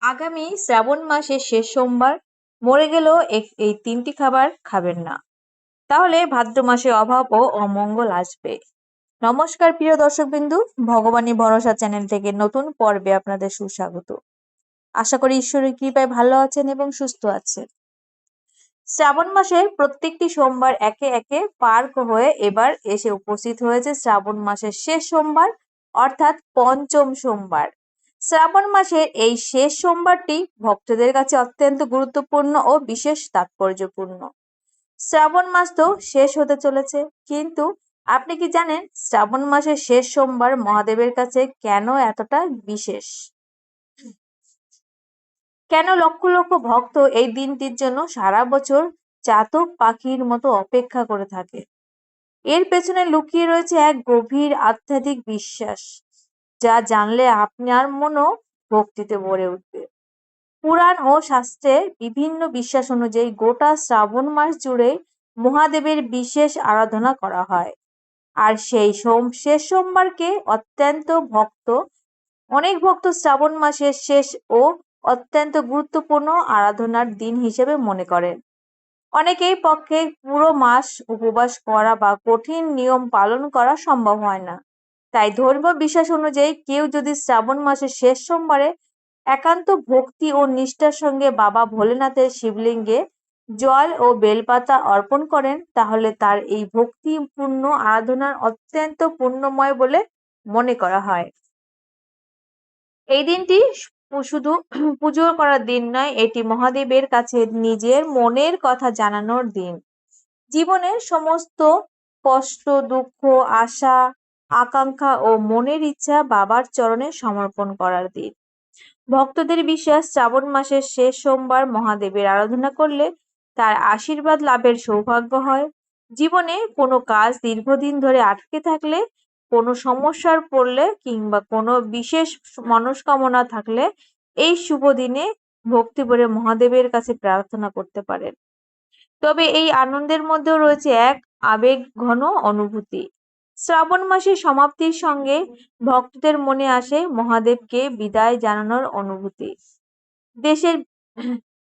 আগামী শ্রাবণ মাসের শেষ সোমবার মরে গেলেও এই তিনটি খাবার খাবেন না, তাহলে ভাদ্র মাসে অভাব ও অমঙ্গল আসবে। নমস্কার প্রিয় দর্শকবিন্দু, ভগবানী ভরসা চ্যানেল থেকে নতুন পর্বে আপনাদের সুস্বাগত। আশা করি ঈশ্বরের কৃপায় ভালো আছেন এবং সুস্থ আছেন। শ্রাবণ মাসের প্রত্যেকটি সোমবার একে একে পার হয়ে এবার এসে উপস্থিত হয়েছে শ্রাবণ মাসের শেষ সোমবার, অর্থাৎ পঞ্চম সোমবার। শ্রাবণ মাসের এই শেষ সোমবারটি ভক্তদের কাছে অত্যন্ত গুরুত্বপূর্ণ ও বিশেষ তাৎপর্যপূর্ণ। শ্রাবণ মাস তো শেষ হতে চলেছে, কিন্তু আপনি কি জানেন শ্রাবণ মাসের শেষ সোমবার মহাদেবের কাছে কেন এতটা বিশেষ? কেন লক্ষ লক্ষ ভক্ত এই দিনটির জন্য সারা বছর চাতক পাখির মতো অপেক্ষা করে থাকে? এর পেছনে লুকিয়ে রয়েছে এক গভীর আধ্যাত্মিক বিশ্বাস, যা জানলে আপনার মনও ভক্তিতে ভরে উঠবে। পুরাণ ও শাস্ত্রে বিভিন্ন বিশ্বাস অনুযায়ী গোটা শ্রাবণ মাস জুড়ে মহাদেবের বিশেষ আরাধনা করা হয়। আর সেই শেষ সোমবারকে অনেক ভক্ত শ্রাবণ মাসের শেষ ও অত্যন্ত গুরুত্বপূর্ণ আরাধনার দিন হিসেবে মনে করেন। অনেকের পক্ষে পুরো মাস উপবাস করা বা কঠিন নিয়ম পালন করা সম্ভব হয় না। তাই ধর্মীয় বিশ্বাস অনুযায়ী কেউ যদি শ্রাবণ মাসের শেষ সোমবারে একান্ত ভক্তি ও নিষ্ঠার সঙ্গে বাবা ভোলেনাথের শিবলিঙ্গে জল ও বেলপাতা অর্পণ করেন, তাহলে তার এই ভক্তিপূর্ণ আরাধনার অত্যন্ত পুণ্যময় বলে মনে করা হয়। এই দিনটি শুধু পুজো করার দিন নয়, এটি মহাদেবের কাছে নিজের মনের কথা জানানোর দিন। জীবনের সমস্ত কষ্ট, দুঃখ, আশা, আকাঙ্ক্ষা ও মনের ইচ্ছা বাবার চরণে সমর্পণ করার দিন। ভক্তদের বিশ্বাস, শ্রাবণ মাসের শেষ সোমবার মহাদেবের আরাধনা করলে তার আশীর্বাদ লাভের সৌভাগ্য হয়। জীবনে কোনো কাজ দীর্ঘদিন ধরে আটকে থাকলে, কোনো সমস্যার পড়লে কিংবা কোনো বিশেষ মনস্কামনা থাকলে এই শুভ দিনে ভক্তি ভরে মহাদেবের কাছে প্রার্থনা করতে পারেন। তবে এই আনন্দের মধ্যেও রয়েছে এক আবেগঘন অনুভূতি। শ্রাবণ মাসের সমাপ্তির সঙ্গে ভক্তদের মনে আসে মহাদেবকে বিদায় জানানোর অনুভূতি। দেশের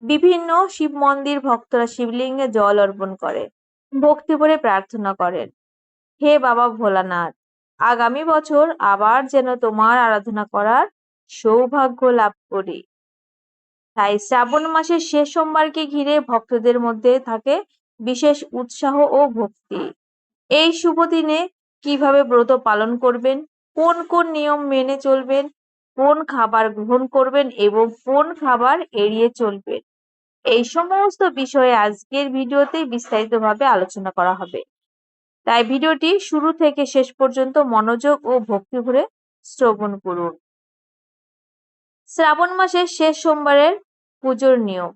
বিভিন্ন শিব মন্দির ভক্তরা শিবলিঙ্গে জল অর্পণ করে ভক্তি ভরে প্রার্থনা করেন, হে বাবা ভোলানাথ, আগামী বছর আবার যেন তোমার আরাধনা করার সৌভাগ্য লাভ করি। তাই শ্রাবণ মাসের শেষ সোমবারকে ঘিরে ভক্তদের মধ্যে থাকে বিশেষ উৎসাহ ও ভক্তি। এই শুভ দিনে কিভাবে ব্রত পালন করবেন, কোন কোন নিয়ম মেনে চলবেন, কোন খাবার গ্রহণ করবেন এবং কোন খাবার এড়িয়ে চলবেন, এই সমস্ত বিষয়ে আজকের ভিডিওতে বিস্তারিতভাবে আলোচনা করা হবে। তাই ভিডিওটি শুরু থেকে শেষ পর্যন্ত মনোযোগ ও ভক্তি ভরে শ্রবণ করুন। শ্রাবণ মাসের শেষ সোমবারের পুজোর নিয়ম।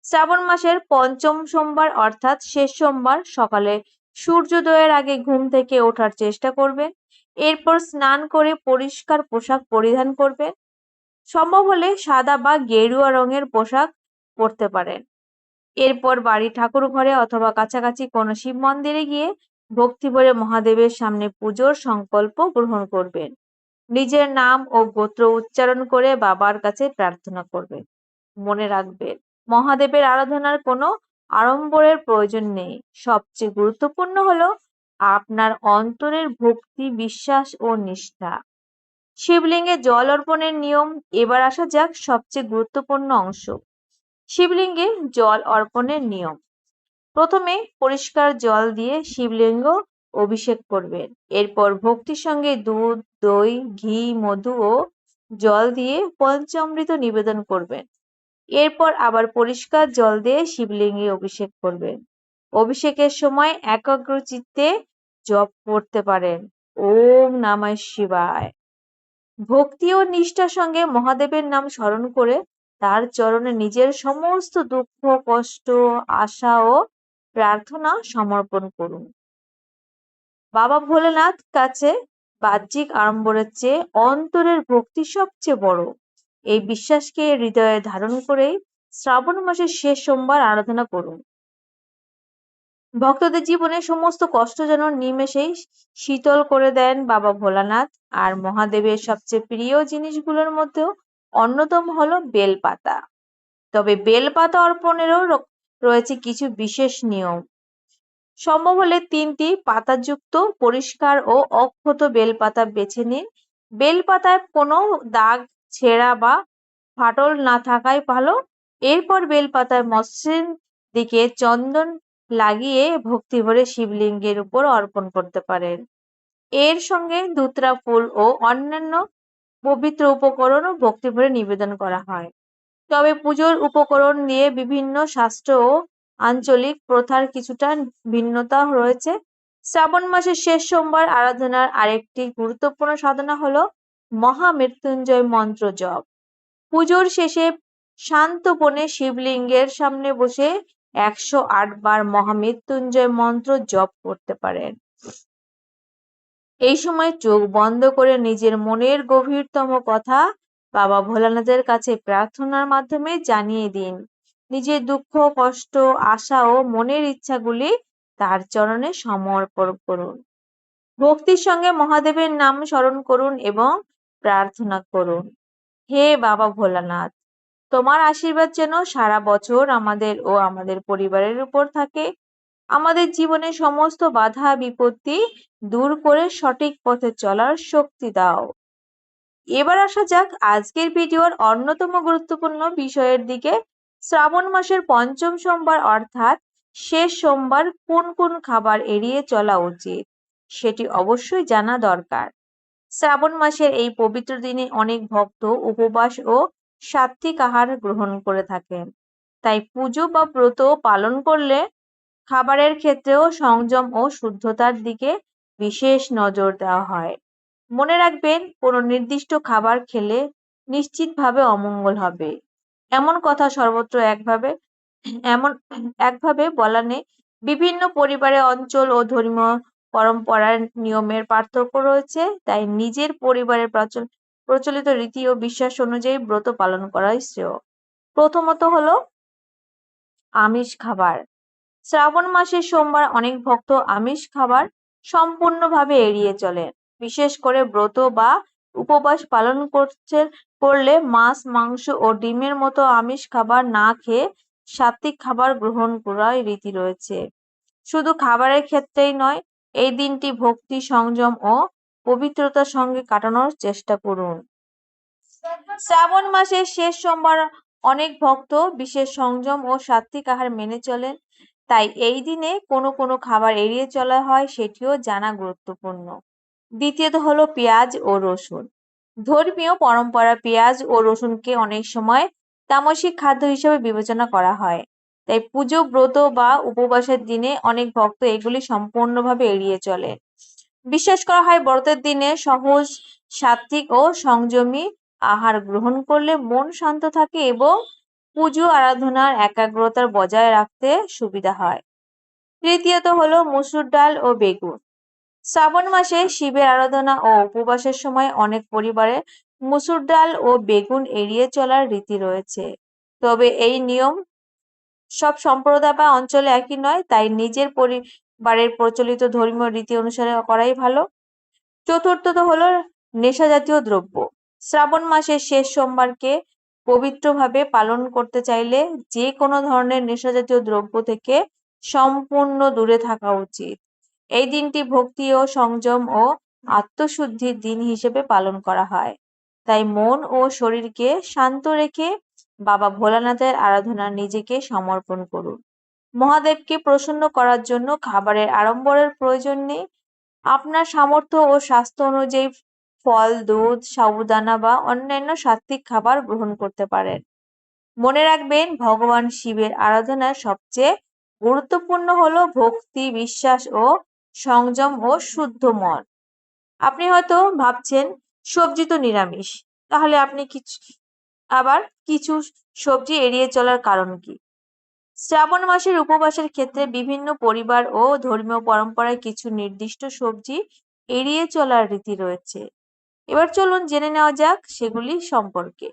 শ্রাবণ মাসের পঞ্চম সোমবার অর্থাৎ শেষ সোমবার সকালে সূর্যোদয়ের আগে ঘুম থেকে ওঠার চেষ্টা করবেন। এরপর স্নান করে পরিষ্কার পোশাক পরিধান করবেন। সম্ভব হলে সাদা বা গেরুয়া রঙের পোশাক পরতে পারেন। এরপর বাড়ি ঠাকুর ঘরে অথবা কাছাকাছি কোনো শিব মন্দিরে গিয়ে ভক্তি ভরে মহাদেবের সামনে পুজোর সংকল্প গ্রহণ করবেন। নিজের নাম ও গোত্র উচ্চারণ করে বাবার কাছে প্রার্থনা করবেন। মনে রাখবেন, মহাদেবের আরাধনার কোনো আড়ম্বরের প্রয়োজন নেই। সবচেয়ে গুরুত্বপূর্ণ হলো আপনার অন্তরের ভক্তি, বিশ্বাস ও নিষ্ঠা। শিবলিঙ্গে জল অর্পণের নিয়ম। এবার আসা যাক সবচেয়ে গুরুত্বপূর্ণ অংশ, শিবলিঙ্গে জল অর্পণের নিয়ম। প্রথমে পরিষ্কার জল দিয়ে শিবলিঙ্গ অভিষেক করবেন। এরপর ভক্তির সঙ্গে দুধ, দই, ঘি, মধু ও জল দিয়ে পঞ্চামৃত নিবেদন করবেন। এরপর আবার পরিষ্কার জল দিয়ে শিবলিঙ্গে অভিষেক করবেন। অভিষেকের সময় একাগ্র চিত্তে জপ করতে পারেন, ওম নমঃ শিবায়। ভক্তি ও নিষ্ঠার সঙ্গে মহাদেবের নাম স্মরণ করে তার চরণে নিজের সমস্ত দুঃখ, কষ্ট, আশা ও প্রার্থনা সমর্পণ করুন। বাবা ভোলেনাথ কাছে বাহ্যিক আড়ম্বরের চেয়ে অন্তরের ভক্তি সবচেয়ে বড়। এই বিশ্বাসকে হৃদয়ে ধারণ করেই শ্রাবণ মাসের শেষ সোমবার আরাধনা করুন। ভক্তদের জীবনে সমস্ত কষ্ট যেন নিমেষেই শীতল করে দেন বাবা ভোলানাথ। আর মহাদেবের সবচেয়ে প্রিয় জিনিসগুলোর মধ্যেও অন্যতম হলো বেলপাতা। তবে বেলপাতা অর্পণেরও রয়েছে কিছু বিশেষ নিয়ম। সম্ভব হলে 3টি পাতাযুক্ত পরিষ্কার ও অক্ষত বেলপাতা বেছে নিন। বেলপাতায় কোনো দাগ, ছেঁড়া বা ফাটল না থাকাই ভালো। এরপর বেলপাতার মসৃণ দিকে চন্দন লাগিয়ে ভক্তিভরে শিবলিঙ্গের উপর অর্পণ করতে পারেন। এর সঙ্গে ধুতরা ফুল ও অন্যান্য পবিত্র উপকরণও ভক্তিভরে নিবেদন করা হয়। তবে পুজোর উপকরণ নিয়ে বিভিন্ন শাস্ত্র ও আঞ্চলিক প্রথার কিছুটা ভিন্নতা রয়েছে। শ্রাবণ মাসের শেষ সোমবার আরাধনার আরেকটি গুরুত্বপূর্ণ সাধনা হলো মহামৃত্যুঞ্জয় মন্ত্র জপ। পুজোর শেষে শান্তপনে শিবলিঙ্গের সামনে বসে 108 বার মহামৃত্যুঞ্জয় মন্ত্র জপ করতে পারেন। এই সময় চোখ বন্ধ করে নিজের মনের গভীরতম কথা বাবা ভোলানাথের কাছে প্রার্থনার মাধ্যমে জানিয়ে দিন। নিজের দুঃখ, কষ্ট, আশা ও মনের ইচ্ছাগুলি তার চরণে সমর্পণ করুন। ভক্তির সঙ্গে মহাদেবের নাম স্মরণ করুন এবং প্রার্থনা করুন, হে বাবা ভোলানাথ, তোমার আশীর্বাদ যেন সারা বছর আমাদের ও আমাদের পরিবারের উপর থাকে। আমাদের জীবনের সমস্ত বাধা বিপত্তি দূর করে সঠিক পথে চলার শক্তি দাও। এবার আসা যাক আজকের ভিডিওর অন্যতম গুরুত্বপূর্ণ বিষয়ের দিকে। শ্রাবণ মাসের পঞ্চম সোমবার অর্থাৎ শেষ সোমবার কোন কোন খাবার এড়িয়ে চলা উচিত সেটি অবশ্যই জানা দরকার। শ্রাবণ মাসের এই পবিত্র দিনে অনেক ভক্ত উপবাস ও সাত্ত্বিক আহার গ্রহণ করে থাকেন। তাই পুজো বা ব্রত পালন করলে খাবারের ক্ষেত্রেও সংযম ও শুদ্ধতার দিকে বিশেষ নজর দেওয়া হয়। মনে রাখবেন, কোনো নির্দিষ্ট খাবার খেলে নিশ্চিতভাবে অমঙ্গল হবে এমন কথা সর্বত্র একভাবে বলা নেই। বিভিন্ন পরিবারে, অঞ্চল ও ধর্মীয় পরম্পরার নিয়মের পার্থক্য রয়েছে। তাই নিজের পরিবারের প্রচলিত রীতি ও বিশ্বাস অনুযায়ী ব্রত পালন করাই শ্রেয়। প্রথমত হলো আমিষ খাবার। শ্রাবণ মাসের সোমবার অনেক ভক্ত আমিষ খাবার সম্পূর্ণভাবে এড়িয়ে চলেন। বিশেষ করে ব্রত বা উপবাস পালন করলে মাছ, মাংস ও ডিমের মতো আমিষ খাবার না খেয়ে সাত্ত্বিক খাবার গ্রহণ করার রীতি রয়েছে। শুধু খাবারের ক্ষেত্রেই নয়, এই দিনটি ভক্তি, সংযম ও পবিত্রতার সঙ্গে কাটানোর চেষ্টা করুন। শ্রাবণ মাসের শেষ সোমবার অনেক ভক্ত বিশেষ সংযম ও সাত্ত্বিক আহার মেনে চলেন। তাই এই দিনে কোনো খাবার এড়িয়ে চলা হয় সেটিও জানা গুরুত্বপূর্ণ। দ্বিতীয়ত হলো পেঁয়াজ ও রসুন। ধর্মীয় পরম্পরা পেঁয়াজ ও রসুনকে অনেক সময় তামসিক খাদ্য হিসেবে বিবেচনা করা হয়। তাই পুজো, ব্রত বা উপবাসের দিনে অনেক ভক্ত এগুলি সম্পূর্ণভাবে এড়িয়ে চলে। বিশ্বাস করা হয় ব্রতের দিনে সহজ, সাত্ত্বিক ও সংযমী আহার গ্রহণ করলে মন শান্ত থাকে এবং পুজো আরাধনার একাগ্রতা বজায় রাখতে সুবিধা হয়। তৃতীয়ত হলো মসুর ডাল ও বেগুন। শ্রাবণ মাসে শিবের আরাধনা ও উপবাসের সময় অনেক পরিবারে মসুর ডাল ও বেগুন এড়িয়ে চলার রীতি রয়েছে। তবে এই নিয়ম সব সম্প্রদায় বা অঞ্চলে একই নয়, তাই নিজের পরিবারের প্রচলিত ধর্মীয় রীতি অনুসারে করাই ভালো। চতুর্থত হলো নেশা জাতীয় দ্রব্য। শ্রাবণ মাসের শেষ সোমবারকে পবিত্রভাবে পালন করতে চাইলে যে কোনো ধরনের নেশা জাতীয় দ্রব্য থেকে সম্পূর্ণ দূরে থাকা উচিত। এই দিনটি ভক্তি ও সংযম ও আত্মশুদ্ধির দিন হিসেবে পালন করা হয়। তাই মন ও শরীরকে শান্ত রেখে বাবা ভোলানাথের আরাধনায় নিজেকে সমর্পণ করুন। মহাদেবকে প্রসন্ন করার জন্য খাবারের আড়ম্বরের প্রয়োজন নেই। আপনার সামর্থ্য ও স্বাস্থ্য অনুযায়ী ফল, দুধ, সাবুদানা বা অন্যান্য সাত্ত্বিক খাবার গ্রহণ করতে পারেন। মনে রাখবেন, ভগবান শিবের আরাধনার সবচেয়ে গুরুত্বপূর্ণ হলো ভক্তি, বিশ্বাস ও সংযম ও শুদ্ধ মন। আপনি হয়তো ভাবছেন সবজি তো নিরামিষ, তাহলে আপনি কিছু সবজি এড়িয়ে চলার কারণ কি? শ্রাবণ মাসের উপবাসের ক্ষেত্রে বিভিন্ন পরিবার ও ধর্মীয় পরম্পরায় কিছু নির্দিষ্ট সবজি এড়িয়ে চলার রীতি রয়েছে। এবার চলুন জেনে নেওয়া যাক সেগুলি সম্পর্কে।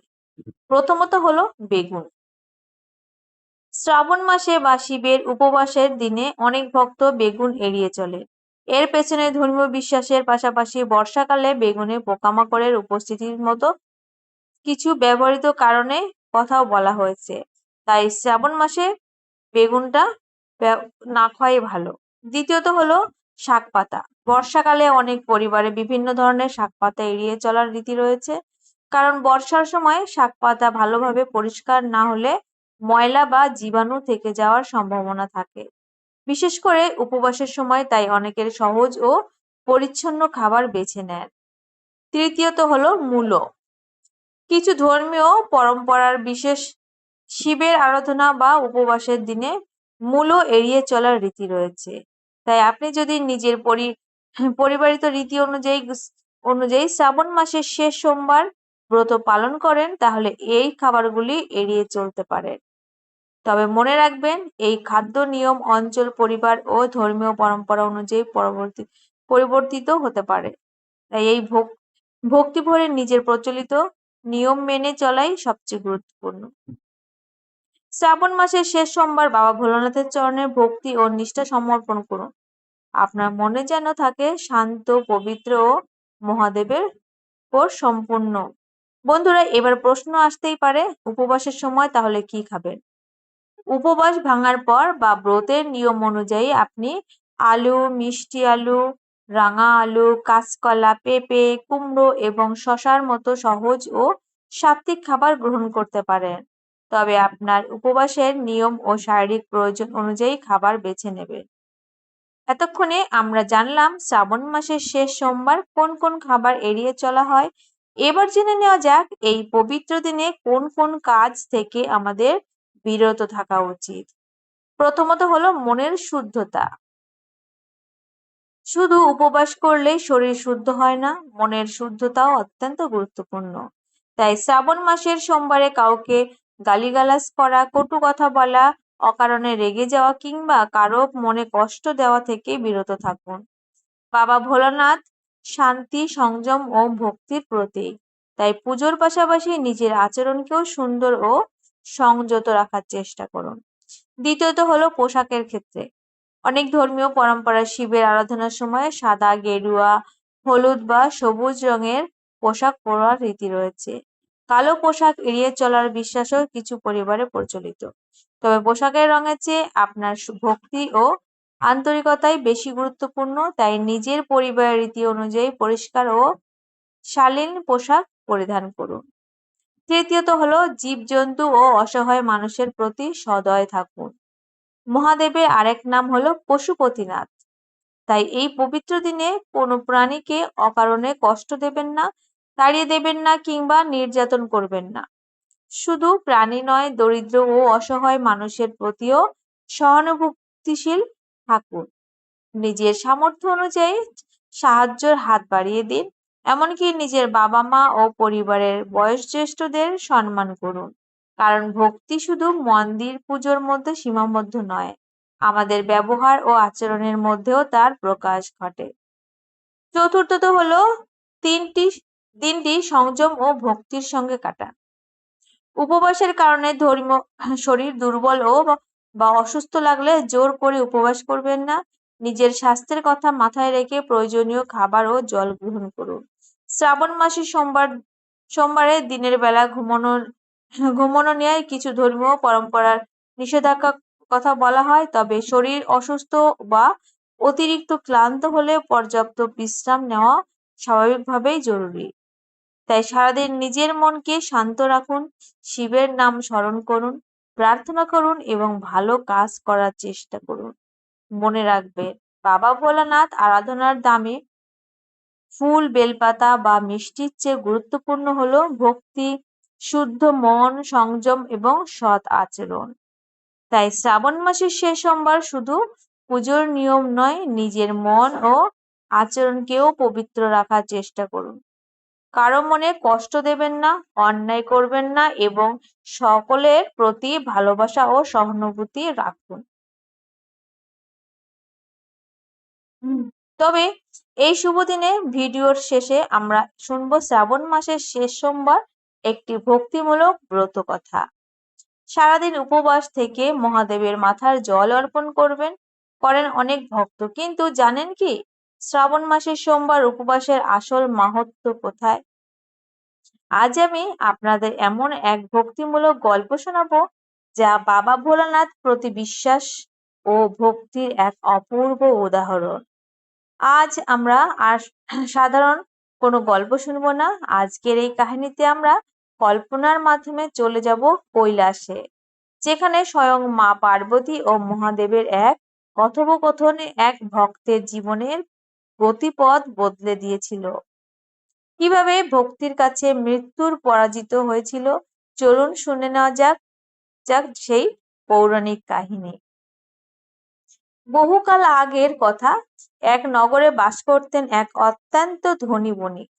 প্রথমত হলো বেগুন। শ্রাবণ মাসে বা শিবের উপবাসের দিনে অনেক ভক্ত বেগুন এড়িয়ে চলে। এর পেছনে ধর্মীয় বিশ্বাসের পাশাপাশি বর্ষাকালে বেগুনে পোকামাকড়ের উপস্থিতির মতো কিছু ব্যবহৃত কারণে কথাও বলা হয়েছে। তাই শ্রাবণ মাসে বেগুনটা না খাওয়াই ভালো। দ্বিতীয়ত হলো শাক পাতা। বর্ষাকালে অনেক পরিবারে বিভিন্ন ধরনের শাক পাতা এড়িয়ে চলার রীতি রয়েছে। কারণ বর্ষার সময় শাক পাতা ভালোভাবে পরিষ্কার না হলে ময়লা বা জীবাণু থেকে যাওয়ার সম্ভাবনা থাকে। বিশেষ করে উপবাসের সময় তাই অনেকের সহজ ও পরিচ্ছন্ন খাবার বেছে নেন। তৃতীয়ত হলো মূলো। কিছু ধর্মীয় পরম্পরার বিশেষ শিবের আরাধনা বা উপবাসের দিনে মূলো এড়িয়ে চলার রীতি রয়েছে। তাই আপনি যদি নিজের পরিবারিত রীতি অনুযায়ী শ্রাবণ মাসের শেষ সোমবার ব্রত পালন করেন তাহলে এই খাবারগুলি এড়িয়ে চলতে পারেন। তবে মনে রাখবেন এই খাদ্য নিয়ম অঞ্চল, পরিবার ও ধর্মীয় পরম্পরা অনুযায়ী পরিবর্তিত হতে পারে। তাই এই ভক্তি ভরে নিজের প্রচলিত নিয়ম মেনে চলাই সবচেয়ে গুরুত্বপূর্ণ। শ্রাবণ মাসের শেষ সোমবার বাবা ভোলানাথের চরণে ভক্তি ও নিষ্ঠা সমর্পণ করুন। আপনার মনে যেন থাকে শান্ত, পবিত্র ও মহাদেবের উপর সম্পূর্ণ। বন্ধুরা, এবার প্রশ্ন আসতেই পারে, উপবাসের সময় তাহলে কি খাবেন? উপবাস ভাঙার পর বা ব্রতের নিয়ম অনুযায়ী আপনি আলু, মিষ্টি আলু, রাঙা আলু, কাঁচকলা, পেঁপে, কুমড়ো এবং শসার মতো সহজ ও সাত্ত্বিক খাবার গ্রহণ করতে পারেন। তবে আপনার উপবাসের নিয়ম ও শারীরিক প্রয়োজন অনুযায়ী খাবার বেছে নেবেন। এতক্ষণে আমরা জানলাম শ্রাবণ মাসের শেষ সোমবার কোন কোন খাবার এড়িয়ে চলা হয়। এবার জেনে নেওয়া যাক এই পবিত্র দিনে কোন কোন কাজ থেকে আমাদের বিরত থাকা উচিত। প্রথমত হলো মনের শুদ্ধতা। শুধু উপবাস করলেই শরীর শুদ্ধ হয় না, মনের শুদ্ধতাও অত্যন্ত গুরুত্বপূর্ণ। তাই শ্রাবণ মাসের সোমবারে কাউকে গালিগালাজ করা, কটু কথা বলা, অকারণে রেগে যাওয়া কিংবা কারো মনে কষ্ট দেওয়া থেকে বিরত থাকুন। বাবা ভোলানাথ শান্তি, সংযম ও ভক্তির প্রতীক। তাই পুজোর পাশাপাশি নিজের আচরণকেও সুন্দর ও সংযত রাখার চেষ্টা করুন। দ্বিতীয়ত হলো পোশাকের ক্ষেত্রে। অনেক ধর্মীয় পরম্পরায় শিবের আরাধনার সময় সাদা, গেরুয়া, হলুদ বা সবুজ রঙের পোশাক পরার রীতি রয়েছে। কালো পোশাক এড়িয়ে চলার বিশ্বাসও কিছু পরিবারে প্রচলিত। তবে পোশাকের রঙের চেয়ে আপনার ভক্তি ও আন্তরিকতাই বেশি গুরুত্বপূর্ণ। তাই নিজের পরিবারের রীতি অনুযায়ী পরিষ্কার ও শালীন পোশাক পরিধান করুন। তৃতীয়ত হলো জীবজন্তু ও অসহায় মানুষের প্রতি সদয় থাকুন। মহাদেবের আরেক নাম হলো পশুপতিনাথ। তাই এই পবিত্র দিনে কোনো প্রাণীকে অকারণে কষ্ট দেবেন না, তাড়িয়ে দেবেন না কিংবা নির্যাতন করবেন না। শুধু প্রাণী নয়, দরিদ্র ও অসহায় মানুষের প্রতিও সহানুভূতিশীল থাকুন। নিজের সামর্থ্য অনুযায়ী সাহায্যের হাত বাড়িয়ে দিন। এমনকি নিজের বাবা মা ও পরিবারের বয়োজ্যেষ্ঠদের সম্মান করুন। কারণ ভক্তি শুধু মন্দির পুজোর মধ্যে সীমাবদ্ধ নয়, আমাদের ব্যবহার ও আচরণের মধ্যেও তার প্রকাশ ঘটে। চতুর্থত হলো দিনটি সংযম ও ভক্তির সঙ্গে কাটান। উপবাসের কারণে শরীর দুর্বল বা অসুস্থ লাগলে জোর করে উপবাস করবেন না। নিজের স্বাস্থ্যের কথা মাথায় রেখে প্রয়োজনীয় খাবার ও জল গ্রহণ করুন। শ্রাবণ মাসে সোমবারে দিনের বেলা ঘুমানো নিয়ে কিছু ধর্মীয় পরম্পরার নিষেধাজ্ঞার কথা বলা হয়। তবে শরীর অসুস্থ বা অতিরিক্ত ক্লান্ত হলে পর্যাপ্ত বিশ্রাম নেওয়া স্বাভাবিকভাবেই জরুরি। তাই সারাদিন নিজের মনকে শান্ত রাখুন, শিবের নাম স্মরণ করুন, প্রার্থনা করুন এবং ভালো কাজ করার চেষ্টা করুন। মনে রাখবেন, বাবা ভোলানাথ আরাধনার দামে ফুল, বেলপাতা বা মিষ্টির চেয়ে গুরুত্বপূর্ণ হলো ভক্তি, শুদ্ধ মন, সংযম এবং সৎ আচরণ। তাই শ্রাবণ মাসের শেষ সোমবার শুধু পুজোর নিয়ম নয়, নিজের মন ও আচরণকেও পবিত্র রাখার চেষ্টা করুন। কারো মনে কষ্ট দেবেন না, অন্যায় করবেন না এবং সকলের প্রতি ভালোবাসা ও সহানুভূতি রাখুন। তবে এই শুভ দিনে ভিডিওর শেষে আমরা শুনবো শ্রাবণ মাসের শেষ সোমবার একটি ভক্তিমূলক ব্রত কথা। সারাদিন উপবাস থেকে মহাদেবের মাথায় জল অর্পণ করেন অনেক ভক্ত। কিন্তু জানেন কি শ্রাবণ মাসের সোমবার উপবাসের আসল মাহাত্ম্য কোথায়? আজ আমি আপনাদের এমন এক ভক্তিমূলক গল্প শোনাবো যা বাবা ভোলানাথ প্রতি বিশ্বাস ও ভক্তির এক অপূর্ব উদাহরণ। আজ আমরা আর সাধারণ কোনো গল্প শুনবো না। আজকের এই কাহিনীতে আমরা কল্পনার মাধ্যমে চলে যাব কৈলাসে, যেখানে স্বয়ং মা পার্বতী ও মহাদেবের এক কথোপকথনে এক ভক্তের জীবনের গতিপথ বদলে দিয়েছিল। কিভাবে ভক্তির কাছে মৃত্যুর পরাজিত হয়েছিল, চলুন শুনে নেওয়া যাক যাক সেই পৌরাণিক কাহিনী। বহুকাল আগের কথা, এক নগরে বাস করতেন এক অত্যন্ত ধনী বণিক।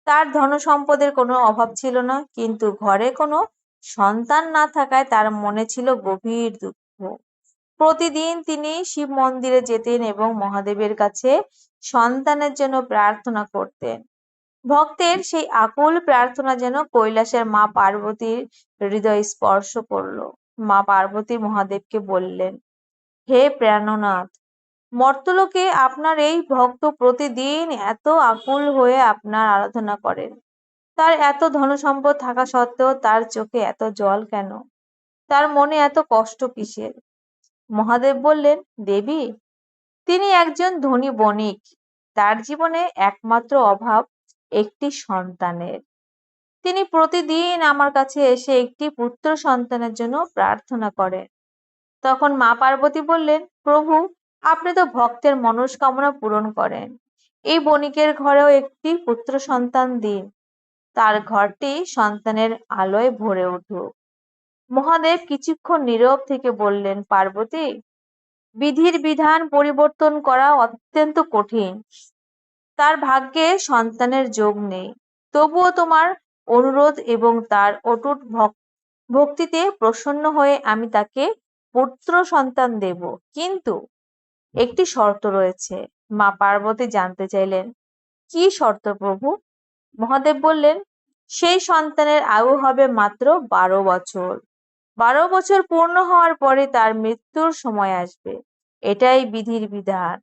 তার ধনসম্পদের কোনো অভাব ছিল না, কিন্তু ঘরে কোনো সন্তান না থাকায় তার মনে ছিল গভীর দুঃখ। প্রতিদিন তিনি শিব মন্দিরে যেতেন এবং মহাদেবের কাছে সন্তানের জন্য প্রার্থনা করতেন। ভক্তের সেই আকুল প্রার্থনা যেন কৈলাসের মা পার্বতীর হৃদয় স্পর্শ করল। মা পার্বতী মহাদেবকে বললেন, হে প্রাণনাথ, মর্ত্যলোকে আপনার এই ভক্ত প্রতিদিন এত আকুল হয়ে আপনার আরাধনা করেন। তার এত ধনসম্পদ থাকা সত্ত্বেও তার চোখে এত জল কেন? তার মনে এত কষ্ট কিসের? মহাদেব বললেন, দেবী, তিনি একজন ধনী বণিক। তার জীবনে একমাত্র অভাব একটি সন্তানের। তিনি প্রতিদিন আমার কাছে এসে একটি পুত্র সন্তানের জন্য প্রার্থনা করেন। তখন মা পার্বতী বললেন, প্রভু, আপনি তো ভক্তের মনস্কামনা পূরণ করেন। এই বণিকের ঘরেও একটি পুত্র সন্তান দিন। তার ঘরটি সন্তানের আলোয় ভরে উঠুক। মহাদেব কিছুক্ষণ নীরব থেকে বললেন, পার্বতী, বিধির বিধান পরিবর্তন করা অত্যন্ত কঠিন। তার ভাগ্যে সন্তানের যোগ নেই। তবুও তোমার অনুরোধ এবং তার অটুট ভক্তিতে প্রসন্ন হয়ে আমি তাকে পুত্র সন্তান দেব। কিন্তু একটি শর্ত রয়েছে। মা পার্বতী জানতে চাইলেন, কি শর্ত প্রভু? মহাদেব বললেন, সেই সন্তানের আয়ু হবে মাত্র 12 বছর। 12 বছর পূর্ণ হওয়ার পরে তার মৃত্যুর সময় আসবে। এটাই বিধির বিধান।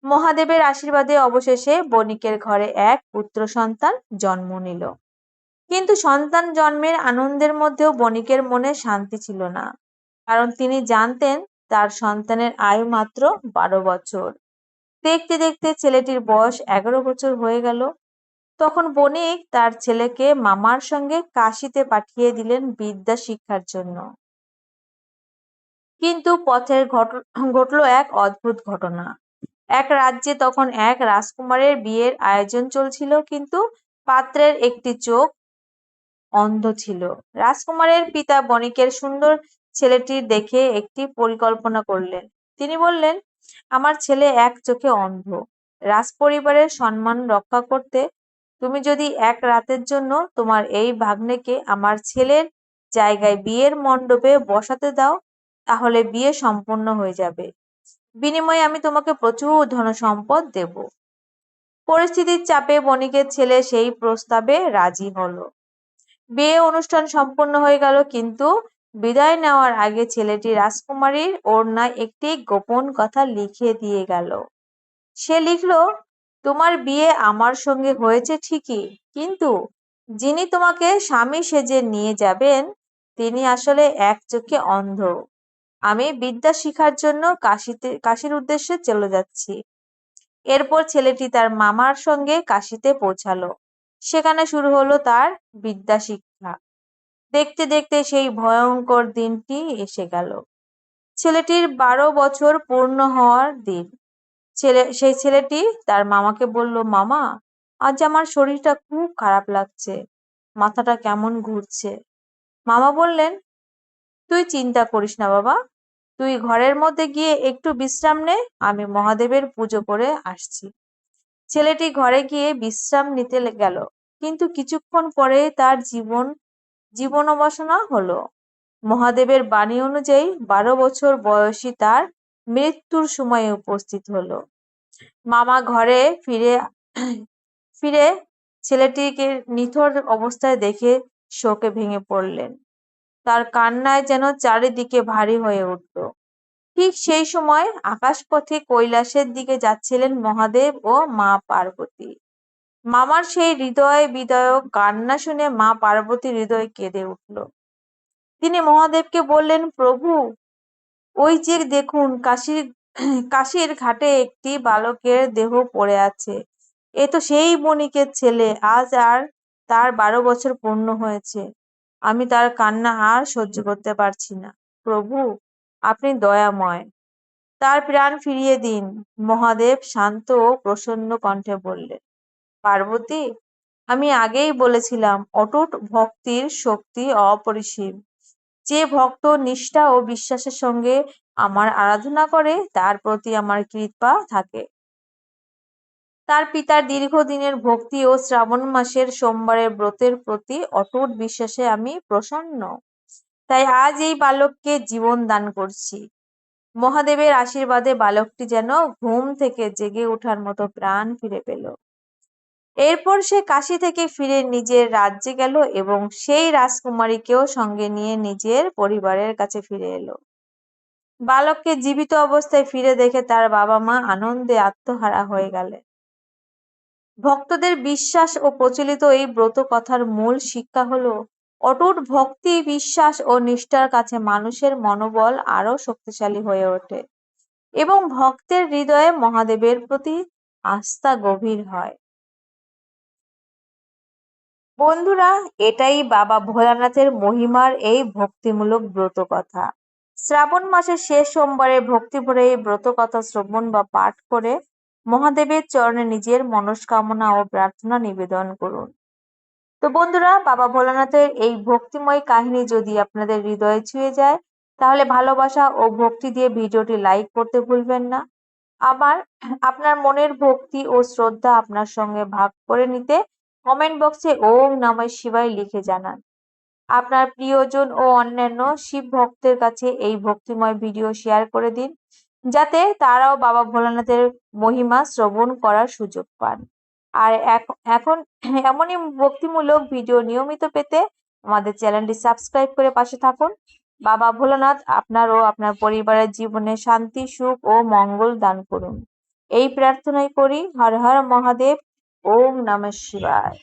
মহাদেবের আশীর্বাদে অবশেষে বণিকের ঘরে এক পুত্র সন্তান জন্ম নিল। কিন্তু সন্তান জন্মের আনন্দের মধ্যেও বণিকের মনে শান্তি ছিল না, কারণ তিনি জানতেন তার সন্তানের আয়ু মাত্র 12 বছর। দেখতে দেখতে ছেলেটির বয়স 11 বছর হয়ে গেল। তখন বণিক তার ছেলেকে মামার সঙ্গে কাশীতে পাঠিয়ে দিলেন বিদ্যা শিক্ষার জন্য। কিন্তু পথে ঘটল এক অদ্ভুত ঘটনা। এক রাজ্যে তখন এক রাজকুমারের বিয়ের আয়োজন চলছিল, কিন্তু পাত্রের একটি চোখ অন্ধ ছিল। রাজকুমারের পিতা বণিকের সুন্দর ছেলেটি দেখে একটি পরিকল্পনা করলেন। তিনি বললেন, আমার ছেলে এক চোখে অন্ধ। রাজপরিবারের সম্মান রক্ষা করতে তুমি যদি এক রাতের জন্য তোমার এই ভাগ্নেকে আমার ছেলের জায়গায় বিয়ের মণ্ডপে বসাতে দাও, তাহলে বিয়ে সম্পূর্ণ হয়ে যাবে। বিনিময়ে আমি তোমাকে প্রচুর ধনসম্পদ দেব। পরিস্থিতির চাপে বণিকের ছেলে সেই প্রস্তাবে রাজি হলো। বিয়ে অনুষ্ঠান সম্পন্ন হয়ে গেল, কিন্তু বিদায় নেওয়ার আগে ছেলেটি রাজকুমারীর ওড়নায় একটি গোপন কথা লিখে দিয়ে গেল। সে লিখল, তোমার বিয়ে আমার সঙ্গে হয়েছে ঠিকই, কিন্তু যিনি তোমাকে স্বামী সেজে নিয়ে যাবেন তিনি আসলে এক চোখে অন্ধ। আমি বিদ্যা শিখার জন্য কাশীর উদ্দেশ্যে চলে যাচ্ছি। এরপর ছেলেটি তার মামার সঙ্গে কাশীতে পৌঁছালো। সেখানে শুরু হলো তার বিদ্যা শিক্ষা। দেখতে দেখতে সেই ভয়ঙ্কর দিনটি এসে গেল। ছেলেটির 12 বছর পূর্ণ হওয়ার দিন। সেই ছেলেটি তার মামাকে বলল, মামা, আজ আমার শরীরটা খুব খারাপ লাগছে, মাথাটা কেমন ঘুরছে। মামা বললেন, তুই চিন্তা করিস না বাবা, তুই ঘরের মধ্যে গিয়ে একটু বিশ্রাম নে, আমি মহাদেবের পুজো করে আসছি। ছেলেটি ঘরে গিয়ে বিশ্রাম নিতে গেল, কিন্তু কিছুক্ষণ পরে তার জীবনবাসনা হলো। মহাদেবের বাণী অনুযায়ী 12 বছর বয়সী তার মৃত্যুর সময়ে উপস্থিত হলো। মামা ঘরে ফিরে ছেলেটিকে নিথর অবস্থায় দেখে শোকে ভেঙে পড়লেন। তার কান্নায় যেন চারিদিকে ভারী হয়ে উঠল। ঠিক সেই সময় আকাশপথে কৈলাসের দিকে যাচ্ছিলেন মহাদেব ও মা পার্বতী। মামার সেই হৃদয় বিদায়ক কান্না শুনে মা পার্বতীর হৃদয় কেঁদে উঠল। তিনি মহাদেবকে বললেন, প্রভু, ওই যে দেখুন কাশীর ঘাটে একটি বালকের দেহ পড়ে আছে। এ তো সেই বণিকের ছেলে। আজ আর তার 12 বছর পূর্ণ হয়েছে। আমি তার কান্না আর সহ্য করতে পারছি না। প্রভু, আপনি দয়াময়, তার প্রাণ ফিরিয়ে দিন। মহাদেব শান্ত ও প্রসন্ন কণ্ঠে বললেন, পার্বতী, আমি আগেই বলেছিলাম, অটুট ভক্তির শক্তি অপরিসীম। যে ভক্ত নিষ্ঠা ও বিশ্বাসের সঙ্গে আমার আরাধনা করে তার প্রতি আমার কৃপা থাকে। তার পিতার দীর্ঘদিনের ভক্তি ও শ্রাবণ মাসের সোমবারের ব্রতের প্রতি অটুট বিশ্বাসে আমি প্রসন্ন। তাই আজ এই বালককে জীবন দান করছি। মহাদেবের আশীর্বাদে বালকটি যেন ঘুম থেকে জেগে ওঠার মতো প্রাণ ফিরে পেল। এরপর সে কাশী থেকে ফিরে নিজের রাজ্যে গেল এবং সেই রাজকুমারীকেও সঙ্গে নিয়ে নিজের পরিবারের কাছে ফিরে এলো। বালককে জীবিত অবস্থায় ফিরে দেখে তার বাবা মা আনন্দে আত্মহারা হয়ে গেলেন। ভক্তদের বিশ্বাস ও প্রচলিত এই ব্রত কথার মূল শিক্ষা হলো, অটুট ভক্তি, বিশ্বাস ও নিষ্ঠার কাছে মানুষের মনোবল আরো শক্তিশালী হয়ে ওঠে এবং ভক্তের হৃদয়ে মহাদেবের প্রতি আস্থা গভীর হয়। বন্ধুরা, এটাই বাবা ভোলানাথের মহিমার এই ভক্তিমূলক ব্রত কথা। শ্রাবণ মাসের শেষ সোমবারে ভক্তি ভরে এই ব্রত কথা শ্রবণ বা পাঠ করে মহাদেবের চরণে নিজের মনস্কামনা ও প্রার্থনা নিবেদন করুন। তো বন্ধুরা, বাবা ভোলানাথের এই ভক্তিময় কাহিনী যদি আপনাদের হৃদয়ে ছুঁয়ে যায়, তাহলে ভালোবাসা ও ভক্তি দিয়ে ভিডিওটি লাইক করতে ভুলবেন না। আবার আপনার মনের ভক্তি ও শ্রদ্ধা আপনার সঙ্গে ভাগ করে নিতে কমেন্ট বক্সে ওম নমঃ শিবায় লিখে জানান। আপনার প্রিয়জন ও অন্যান্য শিব ভক্তের কাছে এই ভক্তিময় ভিডিও শেয়ার করে দিন, যাতে তারাও বাবা ভোলানাথের মহিমা শ্রবণ করার সুযোগ পান। আর এখন এমনই ভক্তিমূলক ভিডিও নিয়মিত পেতে আমাদের চ্যানেলটি সাবস্ক্রাইব করে পাশে থাকুন। বাবা ভোলানাথ আপনার ও আপনার পরিবারের জীবনে শান্তি, সুখ ও মঙ্গল দান করুন। এই প্রার্থনাই করি। হর হর মহাদেব। ওম নমঃ শিবায়।